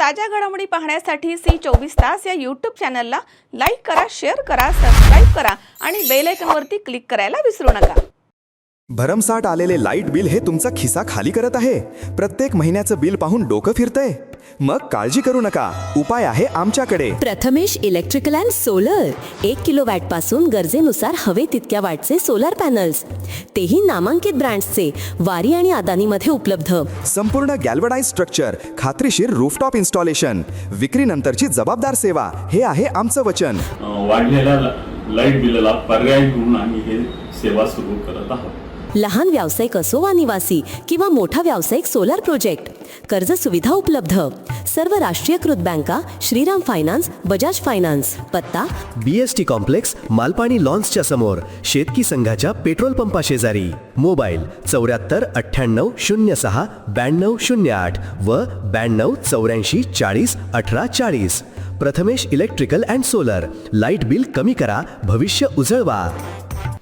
ताज्या घडामोडी पाहण्यासाठी C24 या यूट्यूब चॅनलला लाईक करा, शेअर करा, सबस्क्राईब करा आणि बेल आयकॉनवरती क्लिक करायला विसरू नका। भरमसाठ आलेले लाईट बिल हे तुमचा खिसा खाली करत आहे। प्रत्येक महिन्याचं बिल पाहून डोकं फिरतंय? मग काळजी करू नका, उपाय आहे आमच्याकडे। Prathamesh electrical and solar 1 kilowatt पासून गरजेनुसार हवे तितक्या वॅटचे सोलर पॅनल्स, तेही नामांकित ब्रँड्सचे, वारी आणि अदानीमध्ये उपलब्ध। संपूर्ण गॅल्वनाइज स्ट्रक्चर, खात्रीशीर रूफटॉप इन्स्टॉलेशन, विक्रीनंतरची जबाबदार सेवा, हे आहे आमचं वचन। वाढलेल्या लाईट बिलाला पर्याय म्हणून आम्ही हे सेवा सुरू करत आहोत। लहान व्यावसायिक असो वा निवासी किंवा मोठा व्यावसायिक सोलर प्रोजेक्ट, कर्ज सुविधा उपलब्ध। सर्व राष्ट्रीयकृत बँका, श्रीराम फायनान्स, बजाज फायनान्स। पत्ता BST कॉम्प्लेक्स, मालपाणी लॉन्सच्या समोर, शेतकी संघाच्या पेट्रोल पंपा शेजारी। मोबाईल 74 98 06 92 08 व 92 84 40 18 40। Prathamesh electrical and solar, light bill कमी करा, भविष्य उजळवा।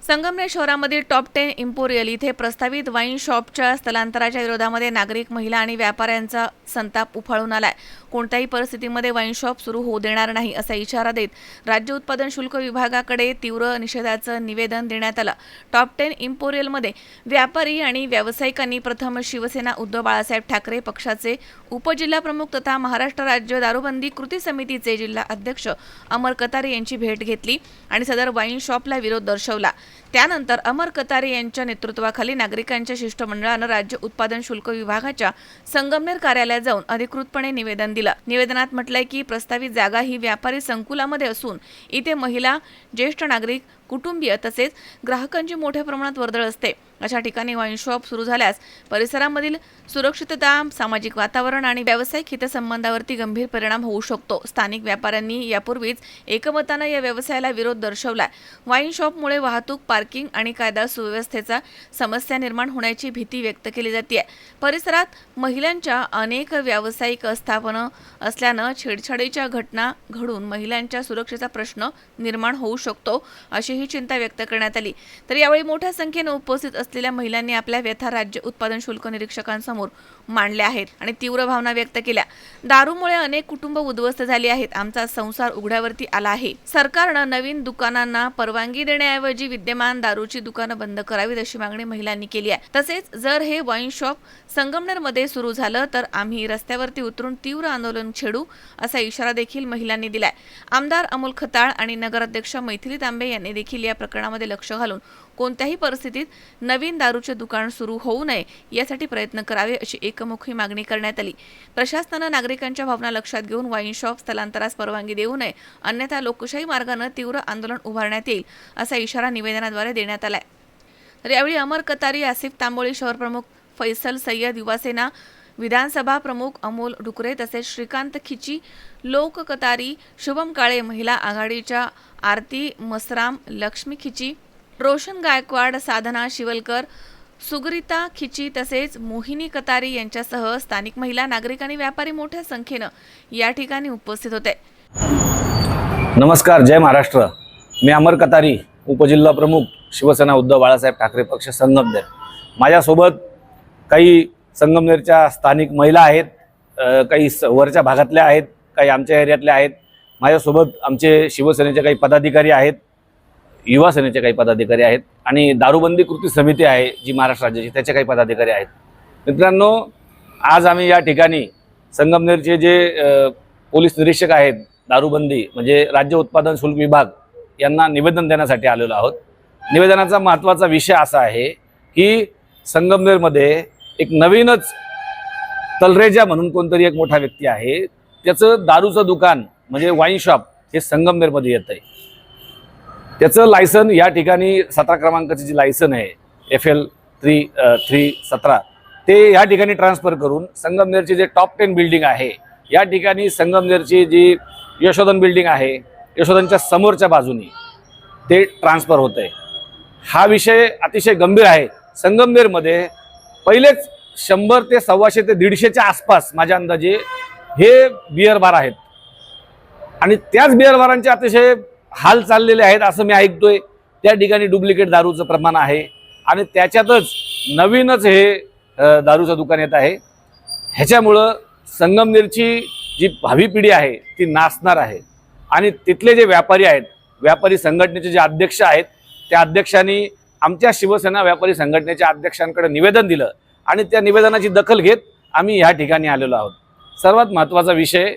संगमनेर शहरामधील टॉप 10 इम्पोरियल इथे प्रस्तावित वाईन शॉपच्या स्थलांतराच्या विरोधामध्ये नागरिक, महिला आणि व्यापाऱ्यांचा संताप उफाळून आलाय। कोणत्याही परिस्थितीमध्ये वाईन शॉप सुरू होऊ देणार नाही असा इशारा देत राज्य उत्पादन शुल्क विभागाकडे तीव्र निषेधाचं निवेदन देण्यात आलं। टॉप 10 इम्पोरियलमध्ये व्यापारी आणि व्यावसायिकांनी प्रथम शिवसेना उद्धव बाळासाहेब ठाकरे पक्षाचे उपजिल्हा प्रमुख तथा महाराष्ट्र राज्य दारूबंदी कृती समितीचे जिल्हा अध्यक्ष अमर कतारे यांची भेट घेतली आणि सदर वाईन शॉपला विरोध दर्शवला। त्यानंतर अमर कतारे यांच्या नेतृत्वाखाली नागरिकांच्या शिष्टमंडळानं राज्य उत्पादन शुल्क विभागाच्या संगमनेर कार्यालयात जाऊन अधिकृतपणे निवेदन दिलं। निवेदनात म्हटलंय की प्रस्तावित जागा ही व्यापारी संकुलामध्ये असून इथे महिला, ज्येष्ठ नागरिक, कुटुंबीय तसेच ग्राहकांची मोठ्या प्रमाणात वर्दळ असते। अशा ठिकाणी वाईन शॉप सुरू झाल्यास परिसरामधील सुरक्षितता, सामाजिक वातावरण आणि व्यावसायिक हितसंबंधावरती गंभीर परिणाम होऊ शकतो। स्थानिक व्यापाऱ्यांनी यापूर्वीच एकमतानं या व्यवसायाला विरोध दर्शवलाय। वाईन शॉपमुळे वाहतूक, पार्किंग आणि कायदा सुव्यवस्थेचा समस्या निर्माण होण्याची भीती व्यक्त केली जाते। परिसरात महिलांच्या अनेक व्यावसायिक आस्थापनं असल्यानं छेडछाडीच्या घटना घडून महिलांच्या सुरक्षेचा प्रश्न निर्माण होऊ शकतो, अशी ही चिंता व्यक्त करण्यात आली। तर यावेळी मोठ्या संख्येने उपस्थित असलेल्या महिलांनी आपल्या व्यथा राज्य उत्पादन शुल्क निरीक्षकांसमोर मांडल्या आहेत आणि तीव्र भावना व्यक्त केल्या। दारूमुळे अनेक कुटुंब उद्ध्वस्त झाली आहेत, आमचा संसार उघड्यावरती आला आहे। सरकारनं नवीन दुकानांना परवानगी देण्याऐवजी विद्यमान दारूची दुकानं बंद करावीत अशी मागणी महिलांनी केली आहे। तसेच जर हे वाईन शॉप संगमनेरमध्ये सुरू झालं तर आम्ही रस्त्यावरती उतरून तीव्र आंदोलन छेडू असा इशारा देखील महिलांनी दिलाय। आमदार अमोल खताळ आणि नगराध्यक्ष मैथिली तांबे यांनी देखील या प्रकरणामध्ये लक्ष घालून कोणत्याही परिस्थितीत नवीन दारूचे दुकान सुरू होऊ नये यासाठी प्रयत्न करावे अशी एकमुखी मागणी करण्यात आली। प्रशासनानं नागरिकांच्या भावना लक्षात घेऊन वाईन शॉप स्थलांतरास परवानगी देऊ नये, अन्यथा लोकशाही मार्गाने तीव्र आंदोलन उभारण्यात येईल असा इशारा निवेदनाद्वारे देण्यात आलाय। तर यावेळी अमर कतारी, आसिफ तांबोळी, शहर प्रमुख फैसल सय्यद, युवासेना विधानसभा प्रमुख अमोल डुकरे तसेच श्रीकांत खिची, लोक कतारी, शुभम काळे, महिला आघाडीच्या आरती मसराम, लक्ष्मी खिची, रोशन गायकवाड, साधना शिवलकर, सुगरिता खिची तसेच मोहिनी कतारी यांच्यासह स्थानिक महिला, नागरिक आणि व्यापारी मोठ्या संख्येनं या ठिकाणी उपस्थित होते। नमस्कार, जय महाराष्ट्र। मी अमर कतारी, उपजिल्हा प्रमुख, शिवसेना उद्धव बाळासाहेब ठाकरे पक्ष, संगमनेर। माझ्यासोबत काही संगमनेरच्या स्थानिक महिला आहेत, काही वरच्या भागातल्या आहेत, काही आमच्या एरियातल्या आहेत। माझ्यासोबत आमचे शिवसेनेचे काही पदाधिकारी आहेत, युवा सेनेचे काही पदाधिकारी आहेत आणि दारूबंदी कृती समिती आहे जी महाराष्ट्र राज्याची, त्याचे काही पदाधिकारी आहेत। मित्रांनो, आज आम्ही या ठिकाणी संगमनेरचे जे पोलीस निरीक्षक आहेत दारूबंदी म्हणजे राज्य उत्पादन शुल्क विभाग यांना निवेदन देण्यासाठी आलेलो आहोत। निवेदनाचा महत्त्वाचा विषय असा आहे की संगमनेरमध्ये एक नवीनच तलरेजा म्हणून कोणतरी एक मोठा व्यक्ती आहे, त्याचं दारूचं दुकान म्हणजे वाईन शॉप हे संगमनेरमध्ये येत आहे। त्याचं लायसन या ठिकाणी 17 क्रमांकाची जी लायसन आहे FL 317 ते या ठिकाणी ट्रान्सफर करून संगमनेरची जे टॉप 10 बिल्डिंग आहे या ठिकाणी संगमनेरची जी यशोधन बिल्डिंग आहे, यशोधनच्या समोरच्या बाजूनी ते ट्रान्सफर होत आहे। हा विषय अतिशय गंभीर आहे। संगमनेरमध्ये पहिलेच 100 ते 125 ते 150च्या आसपास माझ्या अंदाजे हे बिअर बार आहेत आणि त्याच बिअर बारांचे अतिशय हाल चाललेले आहेत असं मी ऐकतोय। त्या ठिकाणी डुप्लिकेट दारूचं प्रमाण आहे आणि त्याच्यातच नवीनच हे दारूचं दुकान येत आहे। ह्याच्यामुळं संगमनेरची जी भावी पिढी आहे ती नासणार आहे. आणि तिथले जे व्यापारी आहेत, व्यापारी संघटनेचे जे अध्यक्ष आहेत, त्या अध्यक्षांनी आमच्या शिवसेना व्यापारी संघटनेच्या अध्यक्षांकडे निवेदन दिलं आणि त्या निवेदनाची दखल घेत आम्ही ह्या ठिकाणी आलेलो आहोत. सर्वात महत्त्वाचा विषय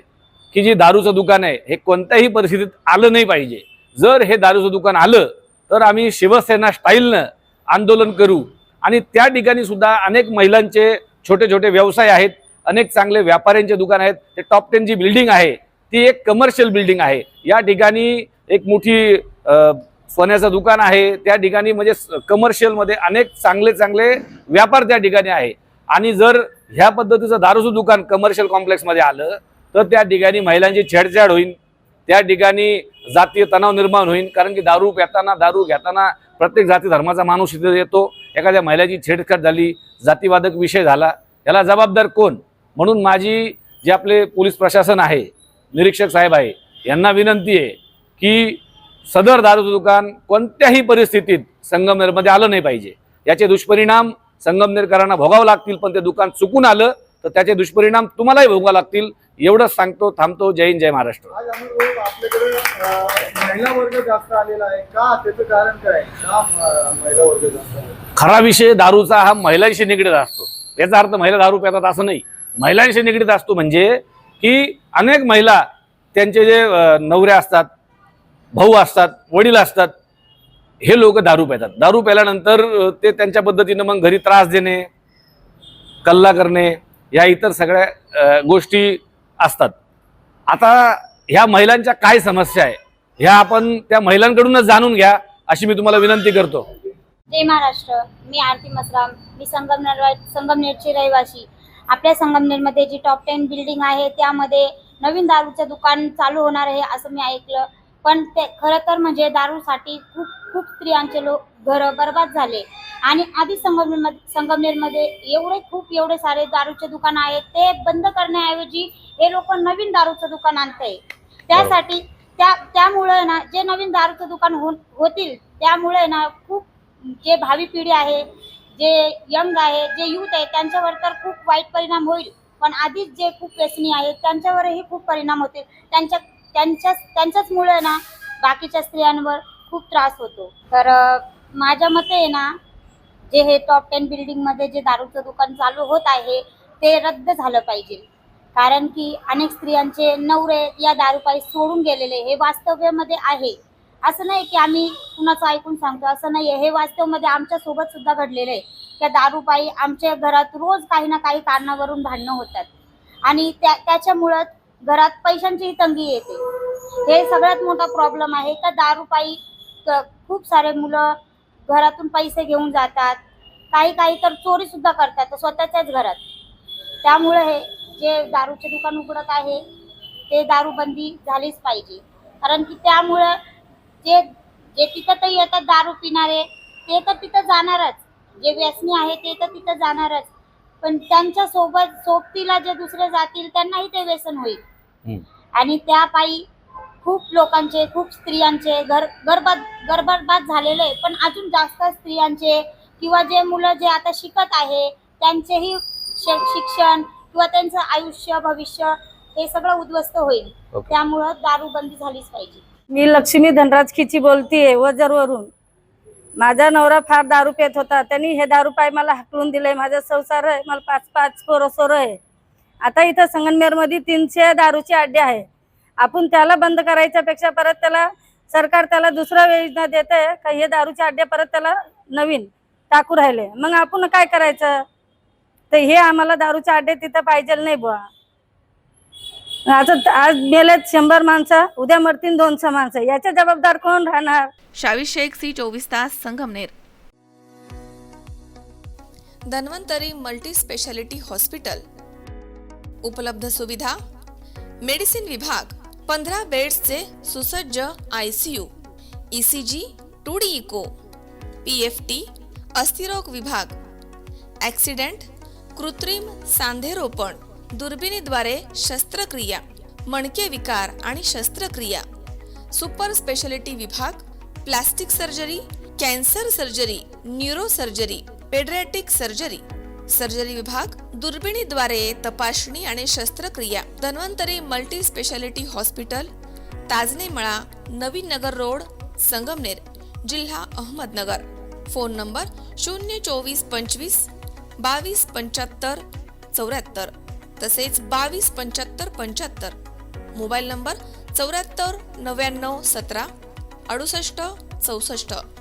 की जे दारूचं दुकान आहे हे कोणत्याही परिस्थितीत आलं नाही पाहिजे. जर हे दारूचं दुकान आलं तर आम्ही शिवसेना स्टाईलनं आंदोलन करू. आणि त्या ठिकाणी सुद्धा अनेक महिलांचे छोटे छोटे व्यवसाय आहेत, अनेक चांगले व्यापाऱ्यांचे दुकान आहेत. ते टॉप 10 जी बिल्डिंग आहे ती एक कमर्शियल बिल्डिंग आहे. या ठिकाणी एक मोठी सोन्याचं दुकान आहे. त्या ठिकाणी म्हणजे कमर्शियलमध्ये अनेक चांगले चांगले व्यापार त्या ठिकाणी आहे. आणि जर ह्या पद्धतीचं दारूचं दुकान कमर्शियल कॉम्प्लेक्समध्ये आलं तर त्या ठिकाणी महिलांची छेडछाड होईल, त्या ठिकाणी जातीय तणाव निर्माण होईल. कारण की दारू घेताना प्रत्येक जाती धर्माचा माणूस इथे येतो. एखाद्या महिलाची छेडछाड झाली, जातीवादक विषय झाला, याला जबाबदार कोण? म्हणून माझी जे आपले पोलीस प्रशासन आहे, निरीक्षक साहेब आहे, यांना विनंती आहे की सदर दारूचं दुकान कोणत्याही परिस्थितीत संगमनेरमध्ये आलं नाही पाहिजे. याचे दुष्परिणाम संगमनेरकरांना भोगावं लागतील. पण ते दुकान चुकून आलं तर त्याचे दुष्परिणाम तुम्हालाही भोगावं लागतील. एवढंच सांगतो, थांबतो. जय हिंद, जय महाराष्ट्र. आज आपल्याकडे महिला वर्ग जास्त आलेला आहे का? त्याचं कारण काय? का महिला वर्ग जास्त आहे? खरा विषय दारूचा हा महिलांशी निगडीत असतो. याचा अर्थ महिला दारू पितात असं नाही. महिलांशी निगडीत असतो म्हणजे की अनेक महिला त्यांचे जे नवरे असतात, भाऊ असतात, वडील असतात, हे लोक दारू पितात. दारू प्यायल्यानंतर ते त्यांच्या पद्धतीनं मग घरी त्रास देणे, कल्ला करणे, या इतर सगळ्या गोष्टी असतात. आता ह्या महिलांच्या काय समस्या आहे ह्या आपण त्या महिलांकडूनच जाणून घ्या अशी मी तुम्हाला विनंती करतो. जय महाराष्ट्र. मी आरती मसराम. मी संगमनेरची रहिवासी. आपल्या संगमनेरमध्ये जी टॉप 10 बिल्डिंग आहे त्यामध्ये नवीन दारूचं दुकान चालू होणार आहे असं मी ऐकलं. पण ते खरं तर म्हणजे दारूसाठी खूप स्त्रियांचे घर बर्बाद झाले. आणि आधी संगमनेरमध्ये एवढे सारे दारूचे दुकान आहेत. ते बंद करण्याऐवजी हे लोक नवीन दारूचं दुकान आणतंय. त्यासाठी त्यामुळे ना जे नवीन दारूचं दुकान होतील त्यामुळे ना खूप जे भावी पिढी आहे, जे यंग आहे, जे यूथ आहे त्यांच्यावर तर खूप वाईट परिणाम होईल. पण आधीच जे खूप व्यसनी आहेत त्यांच्यावरही खूप परिणाम होतील. त्यांच्याच मुळे ना बाकीच्या स्त्रियांवर खूप त्रास होतो. तर माझ्या मते आहे ना जे हे टॉप 10 बिल्डिंगमध्ये जे दारूचं दुकान चालू होत आहे ते रद्द झालं पाहिजे. कारण की अनेक स्त्रियांचे नवरे या दारूपायी सोडून गेलेले हे वास्तव्यामध्ये आहे. असं नाही की आम्ही कुणाचं ऐकून सांगतो, असं नाही आहे. हे वास्तवमध्ये आमच्या सोबत सुद्धा घडलेलं आहे. त्या दारूपायी आमच्या घरात रोज काही ना काही कारणावरून भांडणं होतात आणि त्याच्यामुळं घरात पैशांचीही तंगी येते. हे सगळ्यात मोठा प्रॉब्लेम आहे का दारूपायी खूप सारे मुलं घरातून पैसे घेऊन जातात, काही तर चोरी सुद्धा करतात स्वतःच्याच घरात. त्यामुळे हे जे दारूचे दुकान उघडत आहे ते दारूबंदी झालीच पाहिजे. कारण की त्यामुळं जे तिथं तर येतात दारू पिणारे ते तर तिथं जाणारच, जे व्यसनी आहे ते तर तिथं जाणारच. पण त्यांच्या सोबतीला जे दुसरे जातील त्यांनाही ते व्यसन होईल. आणि त्या पायी खूप लोकांचे, खूप स्त्रियांचे बर्बाद झालेले आहे. पण अजून जास्त स्त्रियांचे किंवा जे मुलं जे आता शिकत आहे त्यांचेही शिक्षण किंवा त्यांचं आयुष्य भविष्य हे सगळं उद्ध्वस्त होईल. त्यामुळं दारूबंदी झालीच पाहिजे. मी लक्ष्मी धनराज खिची बोलतीये वजरवरून. माझा नवरा फार दारू पित होता. त्यांनी हे दारू पाय मला हाकलून दिलंय. माझा संसार आहे, मला 5 पोरं आहे. आता इथं संगमनेरमध्ये 300 दारूचे अड्डे आहे. आपण त्याला बंद करायच्या पेक्षा परत त्याला सरकार त्याला दुसरा योजना देत आहे का हे दारूचे अड्डे परत त्याला नवीन टाकू राहिले. मग आपण काय करायचं? तर हे आम्हाला दारूचे अड्डे तिथं पाहिजे नाही बुवा. आज मेलेत 100 माणसं, उद्या मरतील 200 माणसं. याचे जबाबदार कोण राहणार? शावीर शेख, C24 तास, Sangamner. Dhanvantari multi speciality hospital. उपलब्ध सुविधा: मेडिसिन विभाग, 15 बेड्सचे सुसज्ज ICU, ECG, 2D इको, PFT, अस्थिरोग विभाग, ॲक्सिडेंट, कृत्रिम सांधेरोपण, दुर्बिणीद्वारे शस्त्रक्रिया, मणके विकार आणि शस्त्रक्रिया, सुपर स्पेशालिटी विभाग, plastic surgery, cancer surgery, neuro surgery, paediatric surgery, surgery विभाग, दुर्बिणीद्वारे तपासणी आणि शस्त्रक्रिया, Dhanvantari multi speciality hospital, Tajne मळा, नवीन नगर रोड, संगमनेर, जिल्हा अहमदनगर. फोन नंबर 02425 227574 तसेच 227575. Mobile number 74 99 17 68 64.